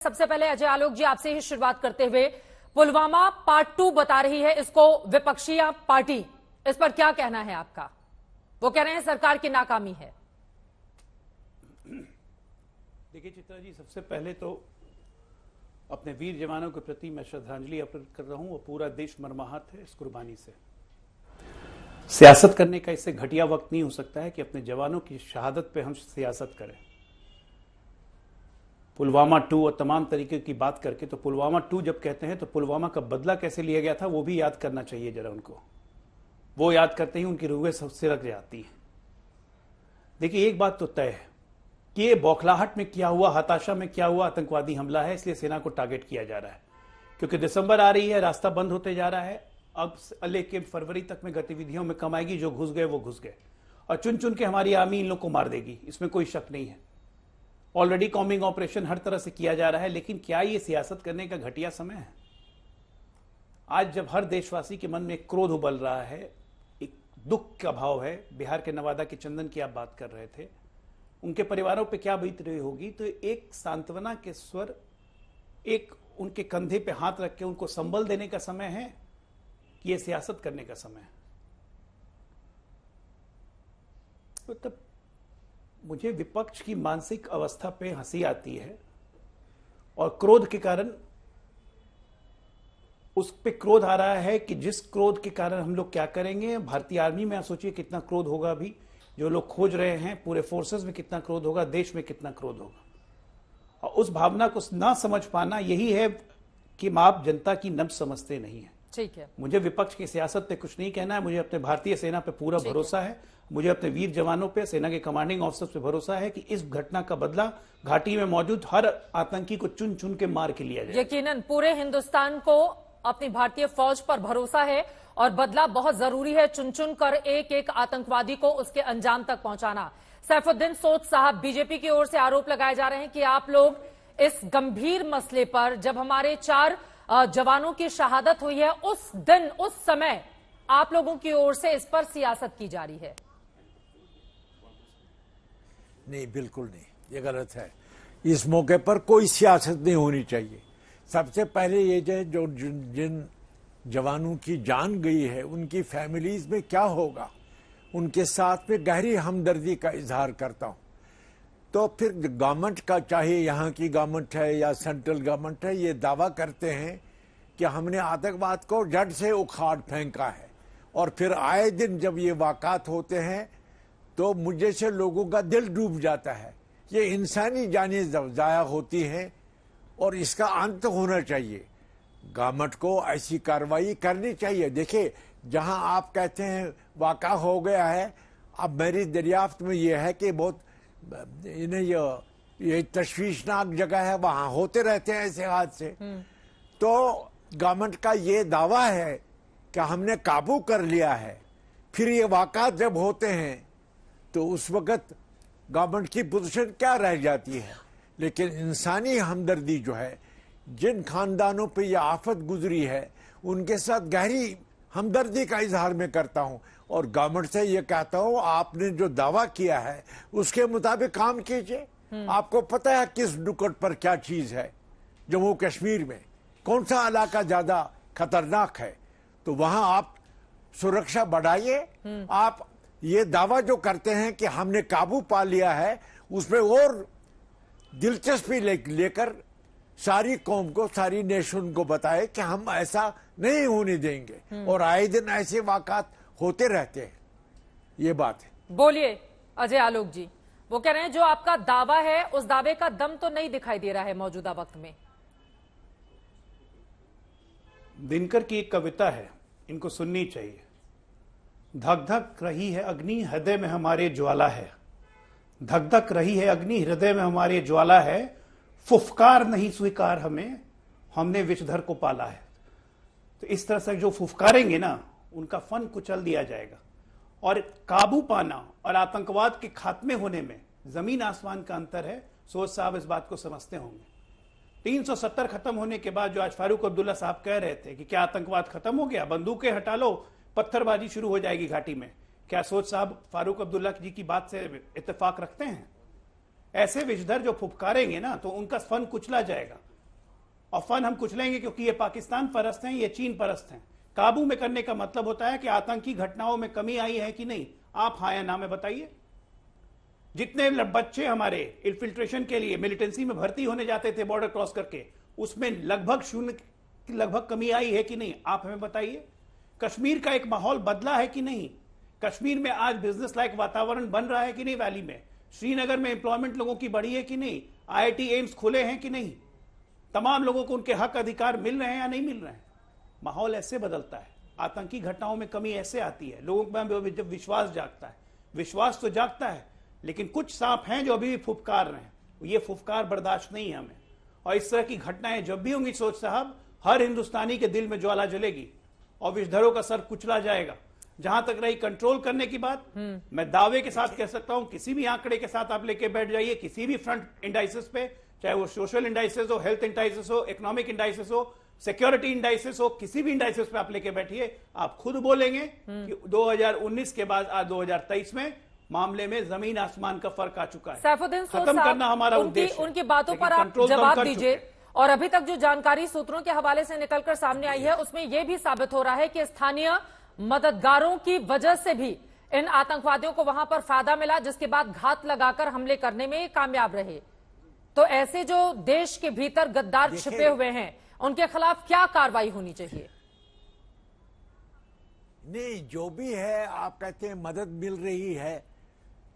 सबसे पहले अजय आलोक जी आपसे ही शुरुआत करते हुए, पुलवामा पार्ट 2 बता रही है इसको विपक्षी पार्टी, इस पर क्या कहना है आपका? वो कह रहे हैं सरकार की नाकामी है। देखिए चित्रा जी, सबसे पहले तो अपने वीर जवानों के प्रति मैं श्रद्धांजलि अर्पित कर रहा हूं और पूरा देश मर्माहत है इस कुर्बानी से। सियासत करने का इससे घटिया वक्त नहीं हो सकता है कि अपने जवानों की शहादत पे हम सियासत करें। पुलवामा 2 और तमाम तरीके की बात करके, तो पुलवामा 2 जब कहते हैं तो पुलवामा का बदला कैसे लिया गया था वो भी याद करना चाहिए जरा उनको। वो याद करते ही उनकी रूहें सिरक जाती हैं। देखिए एक बात तो तय है कि ये बौखलाहट में क्या हुआ, हताशा में क्या हुआ, आतंकवादी हमला है, इसलिए सेना को टारगेट किया जा रहा है। क्योंकि दिसंबर आ रही है, रास्ता बंद होते जा रहा है, अब लेके फरवरी तक में गतिविधियों में कम आएगी। जो घुस गए वो घुस गए और चुन चुन के हमारी आर्मी इन लोग को मार देगी, इसमें कोई शक नहीं है। ऑलरेडी कॉम्बिंग ऑपरेशन हर तरह से किया जा रहा है, लेकिन क्या ये सियासत करने का घटिया समय है? आज जब हर देशवासी के मन में एक क्रोध उबल रहा है, एक दुख का भाव है। बिहार के नवादा के चंदन की आप बात कर रहे थे, उनके परिवारों पे क्या बीत रही होगी, तो एक सांत्वना के स्वर, एक उनके कंधे पे हाथ रख के उनको संबल देने का समय है कि ये सियासत करने का समय है? तो तब मुझे विपक्ष की मानसिक अवस्था पे हंसी आती है और क्रोध के कारण, उस पे क्रोध आ रहा है कि जिस क्रोध के कारण हम लोग क्या करेंगे। भारतीय आर्मी में आप सोचिए कितना क्रोध होगा, अभी जो लोग खोज रहे हैं, पूरे फोर्सेस में कितना क्रोध होगा, देश में कितना क्रोध होगा। और उस भावना को ना समझ पाना यही है कि आप जनता की नब्ज समझते नहीं है। ठीक है, मुझे विपक्ष की सियासत पे कुछ नहीं कहना है। मुझे अपने भारतीय सेना पे पूरा भरोसा है। मुझे अपने वीर जवानों पे, सेना के कमांडिंग ऑफिसर्स पे भरोसा है कि इस घटना का बदला घाटी में मौजूद हर आतंकी को चुन चुन के मार के लिया जाए। यकीनन पूरे हिंदुस्तान को अपनी भारतीय फौज पर भरोसा है और बदला बहुत जरूरी है। चुन चुन कर एक एक आतंकवादी को उसके अंजाम तक पहुंचाना। सैफुद्दीन सोज साहब, बीजेपी की ओर से आरोप लगाए जा रहे हैं कि आप लोग इस गंभीर मसले पर, जब हमारे 4 जवानों की शहादत हुई है, उस दिन उस समय आप लोगों की ओर से इस पर सियासत की जा रही है। नहीं, बिल्कुल नहीं, ये गलत है। इस मौके पर कोई सियासत नहीं होनी चाहिए। सबसे पहले ये जो जिन जवानों की जान गई है उनकी फैमिलीज में क्या होगा, उनके साथ में गहरी हमदर्दी का इजहार करता हूं। तो फिर गवर्नमेंट का, चाहे यहाँ की गवर्नमेंट है या सेंट्रल गवर्नमेंट है, ये दावा करते हैं कि हमने आतंकवाद को जड़ से उखाड़ फेंका है। और फिर आए दिन जब ये वाक़ात होते हैं तो मुझे से लोगों का दिल डूब जाता है। ये इंसानी जानें ज़ाया होती हैं और इसका अंत होना चाहिए। गवर्नमेंट को ऐसी कार्रवाई करनी चाहिए। देखिए, जहां आप कहते हैं वाक़ा हो गया है, अब मेरी दरियाफ्त में ये है कि बहुत इन्हें ये तशवीशनाक जगह है, वहां होते रहते हैं ऐसे हादसे। तो गवर्नमेंट का ये दावा है कि हमने काबू कर लिया है, फिर ये वाक़ात जब होते हैं तो उस वक़्त गवर्नमेंट की पोजीशन क्या रह जाती है। लेकिन इंसानी हमदर्दी जो है, जिन खानदानों पे ये आफत गुजरी है उनके साथ गहरी हमदर्दी का इजहार मैं करता हूं और गवर्नमेंट से ये कहता हूं, आपने जो दावा किया है उसके मुताबिक काम कीजिए। आपको पता है किस नुकड़ पर क्या चीज है। जम्मू कश्मीर में कौन सा इलाका ज्यादा खतरनाक है, तो वहां आप सुरक्षा बढ़ाइए। आप ये दावा जो करते हैं कि हमने काबू पा लिया है, उसमें और दिलचस्पी लेकर सारी कौम को, सारी नेशन को बताए कि हम ऐसा नहीं होने देंगे। और आए दिन ऐसे वाक़ात होते रहते हैं। ये बात है। बोलिए अजय आलोक जी। वो कह रहे हैं जो आपका दावा है उस दावे का दम तो नहीं दिखाई दे रहा है मौजूदा वक्त में। दिनकर की एक कविता है, इनको सुननी चाहिए। धक धक रही है अग्नि, हृदय में हमारे ज्वाला है। धक धक रही है अग्नि, हृदय में हमारे ज्वाला है। फुफकार नहीं स्वीकार हमें, हमने विषधर को पाला है। तो इस तरह से जो फुफकारेंगे ना, उनका फन कुचल दिया जाएगा। और काबू पाना और आतंकवाद के खात्मे होने में जमीन आसमान का अंतर है। सोच साहब इस बात को समझते होंगे। 370 खत्म होने के बाद जो आज फारूक अब्दुल्ला साहब कह रहे थे कि क्या आतंकवाद खत्म हो गया, बंदूकें हटा लो, पत्थरबाजी शुरू हो जाएगी घाटी में, क्या सोच साहब फारूक अब्दुल्ला जी की बात से इत्तेफाक रखते हैं? ऐसे विषधर जो फुफकारेंगे ना, तो उनका फन कुचला जाएगा। और फन हम कुछ लेंगे क्योंकि ये पाकिस्तान परस्त हैं, ये चीन परस्त हैं। काबू में करने का मतलब होता है कि आतंकी घटनाओं में कमी आई है कि नहीं, आप हाँ या ना में बताइए। जितने बच्चे हमारे इन्फिल्ट्रेशन के लिए मिलिटेंसी में भर्ती होने जाते थे बॉर्डर क्रॉस करके, उसमें लगभग शून्य लगभग कमी आई है कि नहीं, आप हमें बताइए। कश्मीर का एक माहौल बदला है कि नहीं, कश्मीर में आज बिजनेस लाइक वातावरण बन रहा है कि नहीं वैली में, श्रीनगर में एम्प्लॉयमेंट लोगों की बढ़ी है कि नहीं, IIT एम्स खुले हैं कि नहीं, तमाम लोगों को उनके हक अधिकार मिल रहे हैं या नहीं मिल रहे हैं। माहौल ऐसे बदलता है, आतंकी घटनाओं में कमी ऐसे आती है, लोगों में जब विश्वास जागता है। विश्वास तो जागता है, लेकिन कुछ सांप हैं जो अभी भी फुफकार रहे हैं, ये फुफकार बर्दाश्त नहीं है हमें। और इस तरह की घटनाएं जब भी होंगी सोच साहब, हर हिंदुस्तानी के दिल में ज्वाला जलेगी और विषधरों का सर कुचला जाएगा। जहां तक रही कंट्रोल करने की बात, मैं दावे के साथ कह सकता हूं, किसी भी आंकड़े के साथ आप लेके बैठ जाइए, किसी भी फ्रंट इंडाइसिस पे, चाहे वो सोशल इंडाइसिस हो, हेल्थ इंडाइसिस हो, इकोनॉमिक इंडाइसिस हो, सिक्योरिटी इंडाइसिस हो, किसी भी इंडाइसिस पे आप लेके बैठिए, आप खुद बोलेंगे कि 2019 के बाद आज 2023 में मामले में जमीन आसमान का फर्क आ चुका है। सैफुद्दीन खत्म करना हमारा उद्देश्य, उनकी बातों पर आप जवाब दीजिए। और अभी तक जो जानकारी सूत्रों के हवाले से निकलकर सामने आई है, उसमें यह भी साबित हो रहा है कि स्थानीय मददगारों की वजह से भी इन आतंकवादियों को वहां पर फायदा मिला, जिसके बाद घात लगाकर हमले करने में कामयाब रहे। तो ऐसे जो देश के भीतर गद्दार छिपे हुए हैं, उनके खिलाफ क्या कार्रवाई होनी चाहिए? नहीं, जो भी है, आप कहते हैं मदद मिल रही है,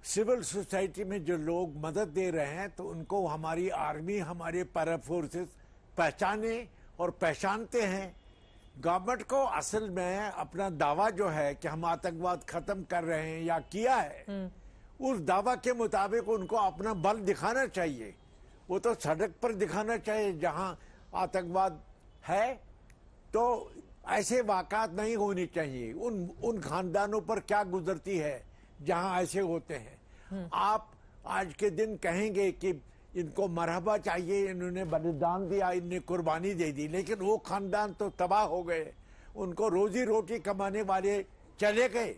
सिविल सोसाइटी में जो लोग मदद दे रहे हैं, तो उनको हमारी आर्मी, हमारे पैरा फोर्सेस पहचाने और पहचानते हैं। गवर्नमेंट को असल में अपना दावा जो है कि हम आतंकवाद खत्म कर रहे हैं या किया है, उस दावा के मुताबिक उनको अपना बल दिखाना चाहिए। वो तो सड़क पर दिखाना चाहिए जहां आतंकवाद है, तो ऐसे वाक़ात नहीं होनी चाहिए। उन खानदानों पर क्या गुजरती है जहां ऐसे होते हैं। आप आज के दिन कहेंगे कि इनको मरहबा चाहिए, इन्होंने बलिदान दिया, इन्हें कुर्बानी दे दी, लेकिन वो खानदान तो तबाह हो गए, उनको रोजी रोटी कमाने वाले चले गए,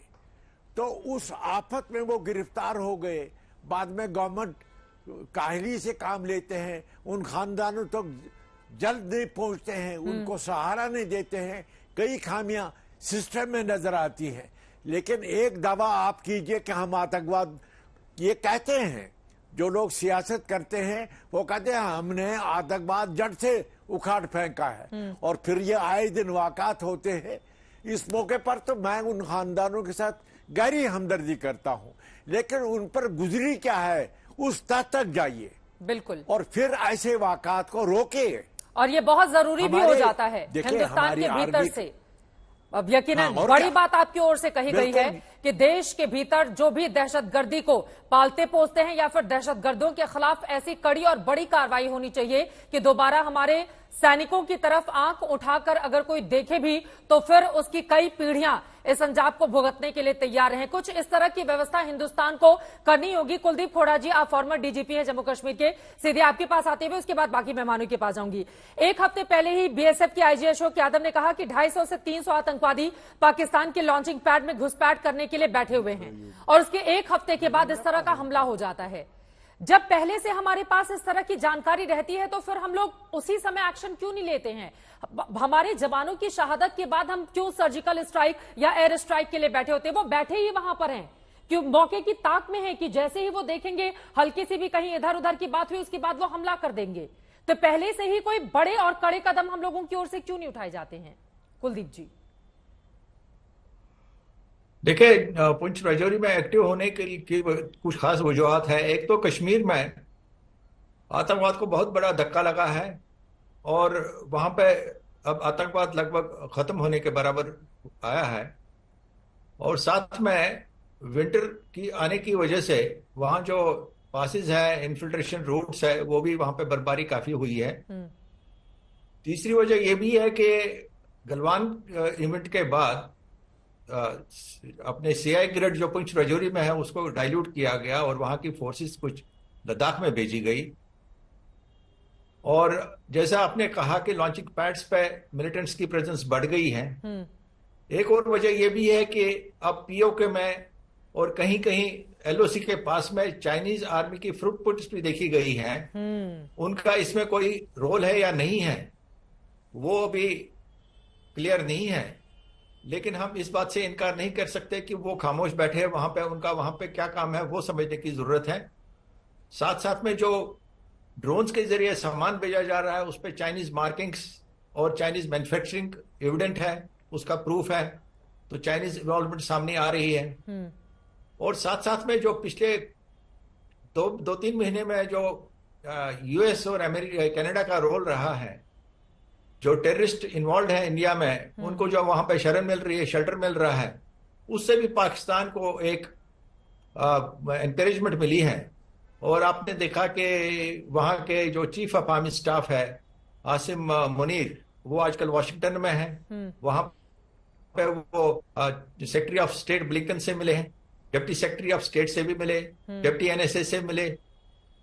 तो उस आफत में वो गिरफ्तार हो गए। बाद में गवर्नमेंट काहली से काम लेते हैं, उन खानदानों तक जल्द नहीं पहुंचते हैं, उनको सहारा नहीं देते हैं। कई खामियां सिस्टम में नजर आती हैं। लेकिन एक दावा आप कीजिए कि हम आतंकवाद, ये कहते हैं जो लोग सियासत करते हैं, वो कहते हैं हमने आतंकवाद जड़ से उखाड़ फेंका है, और फिर ये आए दिन वाक़ात होते हैं। इस मौके पर तो मैं उन खानदानों के साथ गहरी हमदर्दी करता हूं, लेकिन उन पर गुजरी क्या है उस तक जाइए बिल्कुल, और फिर ऐसे वाक़ात को रोके। और ये बहुत जरूरी भी हो जाता है हिंदुस्तान के भीतर से। अब यकीनन बड़ी बात आपकी ओर से कही गई है कि देश के भीतर जो भी दहशतगर्दी को पालते पोसते हैं या फिर दहशतगर्दों के खिलाफ ऐसी कड़ी और बड़ी कार्रवाई होनी चाहिए कि दोबारा हमारे सैनिकों की तरफ आंख उठाकर अगर कोई देखे भी तो फिर उसकी कई पीढ़ियां इस अंजाम को भुगतने के लिए तैयार हैं। कुछ इस तरह की व्यवस्था हिंदुस्तान को करनी होगी। कुलदीप खोड़ा जी, आप फॉर्मर डीजीपी हैं जम्मू कश्मीर के, सीधे आपके पास आते हुए उसके बाद बाकी मेहमानों के पास जाऊंगी। एक हफ्ते पहले ही बीएसएफ के आईजी अशोक यादव ने कहा कि 250 से 300 आतंकवादी पाकिस्तान के लॉन्चिंग पैड में घुसपैठ करने के लिए बैठे हुए हैं, और उसके एक हफ्ते के बाद इस तरह का हमला हो जाता है। जब पहले से हमारे पास इस तरह की जानकारी रहती है तो फिर हम लोग उसी समय एक्शन क्यों नहीं लेते हैं? हमारे जवानों की शहादत के बाद हम क्यों सर्जिकल स्ट्राइक या एयर स्ट्राइक के लिए बैठे होते हैं? वो बैठे ही वहां पर हैं, क्यों मौके की ताक में है कि जैसे ही वो देखेंगे हल्की सी भी कहीं इधर उधर की बात हुई उसके बाद वो हमला कर देंगे। तो पहले से ही कोई बड़े और कड़े कदम हम लोगों की ओर से क्यों नहीं उठाए जाते हैं? कुलदीप जी, देखिए, पुंछ राजौरी में एक्टिव होने के लिए कुछ खास वजूहत है। एक तो कश्मीर में आतंकवाद को बहुत बड़ा धक्का लगा है और वहां पे अब आतंकवाद लगभग खत्म होने के बराबर आया है, और साथ में विंटर की आने की वजह से वहां जो पासेस है, इन्फिल्ट्रेशन रूट्स है, वो भी वहां पे बर्फबारी काफी हुई है। तीसरी वजह यह भी है कि गलवान इवेंट के बाद अपने सीआई ग्रेड जो पुंछ राजौरी में है उसको डाइल्यूट किया गया और वहां की फोर्सेस कुछ लद्दाख में भेजी गई। और जैसा आपने कहा कि लॉन्चिंग पैड्स पे मिलिटेंट्स की प्रेजेंस बढ़ गई है। एक और वजह यह भी है कि अब पीओके में और कहीं कहीं एलओसी के पास में चाइनीज आर्मी की फुटप्रिंट्स भी देखी गई हैं। उनका इसमें कोई रोल है या नहीं है, वो अभी क्लियर नहीं है, लेकिन हम इस बात से इनकार नहीं कर सकते कि वो खामोश बैठे हैं वहां पे, उनका वहां पे क्या काम है वो समझने की जरूरत है। साथ साथ में जो ड्रोन्स के जरिए सामान भेजा जा रहा है उस पर चाइनीज मार्किंग्स और चाइनीज मैन्युफैक्चरिंग एविडेंट है, उसका प्रूफ है, तो चाइनीज इन्वॉल्वमेंट सामने आ रही है। और साथ साथ में जो पिछले दो तीन महीने में जो यूएस और अमेरिका कनाडा का रोल रहा है, जो टेररिस्ट इन्वॉल्व है इंडिया में, उनको जो वहां पे शरण मिल रही है, शेल्टर मिल रहा है, उससे भी पाकिस्तान को एक एनकरेजमेंट मिली है। और आपने देखा कि वहां के जो चीफ ऑफ आर्मी स्टाफ है आसिम मुनीर, वो आजकल वॉशिंगटन में है। वहां पे वो सेक्रेटरी ऑफ स्टेट ब्लिंकन से मिले हैं, डिप्टी सेक्रेटरी ऑफ स्टेट से भी मिले, डिप्टी एनएसए से मिले,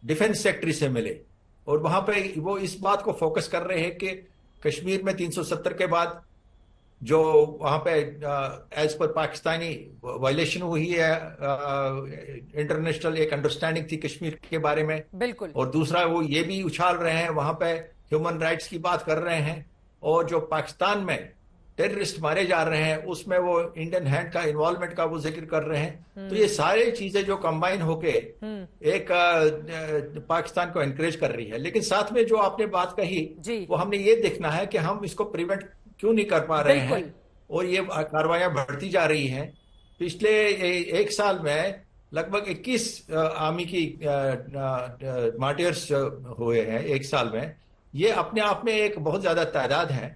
डिफेंस सेक्रेटरी से मिले। और वहां पे वो इस बात को फोकस कर रहे हैं कि कश्मीर में 370 के बाद जो वहां पे एज पर पाकिस्तानी वायलेशन हुई है, इंटरनेशनल एक अंडरस्टैंडिंग थी कश्मीर के बारे में, बिल्कुल। और दूसरा वो ये भी उछाल रहे हैं वहां पे ह्यूमन राइट्स की बात कर रहे हैं, और जो पाकिस्तान में टेररिस्ट मारे जा रहे हैं उसमें वो इंडियन हैंड का इन्वॉल्वमेंट का वो जिक्र कर रहे हैं। तो ये सारे चीजें जो कंबाइन होके एक पाकिस्तान को एनकरेज कर रही है। लेकिन साथ में जो आपने बात कही वो हमने ये देखना है कि हम इसको प्रिवेंट क्यों नहीं कर पा रहे हैं, और ये कार्रवाइयां बढ़ती जा रही हैं। पिछले एक साल में लगभग 21 आर्मी की मार्टियर्स हुए हैं एक साल में। ये अपने आप में एक बहुत ज्यादा तादाद है।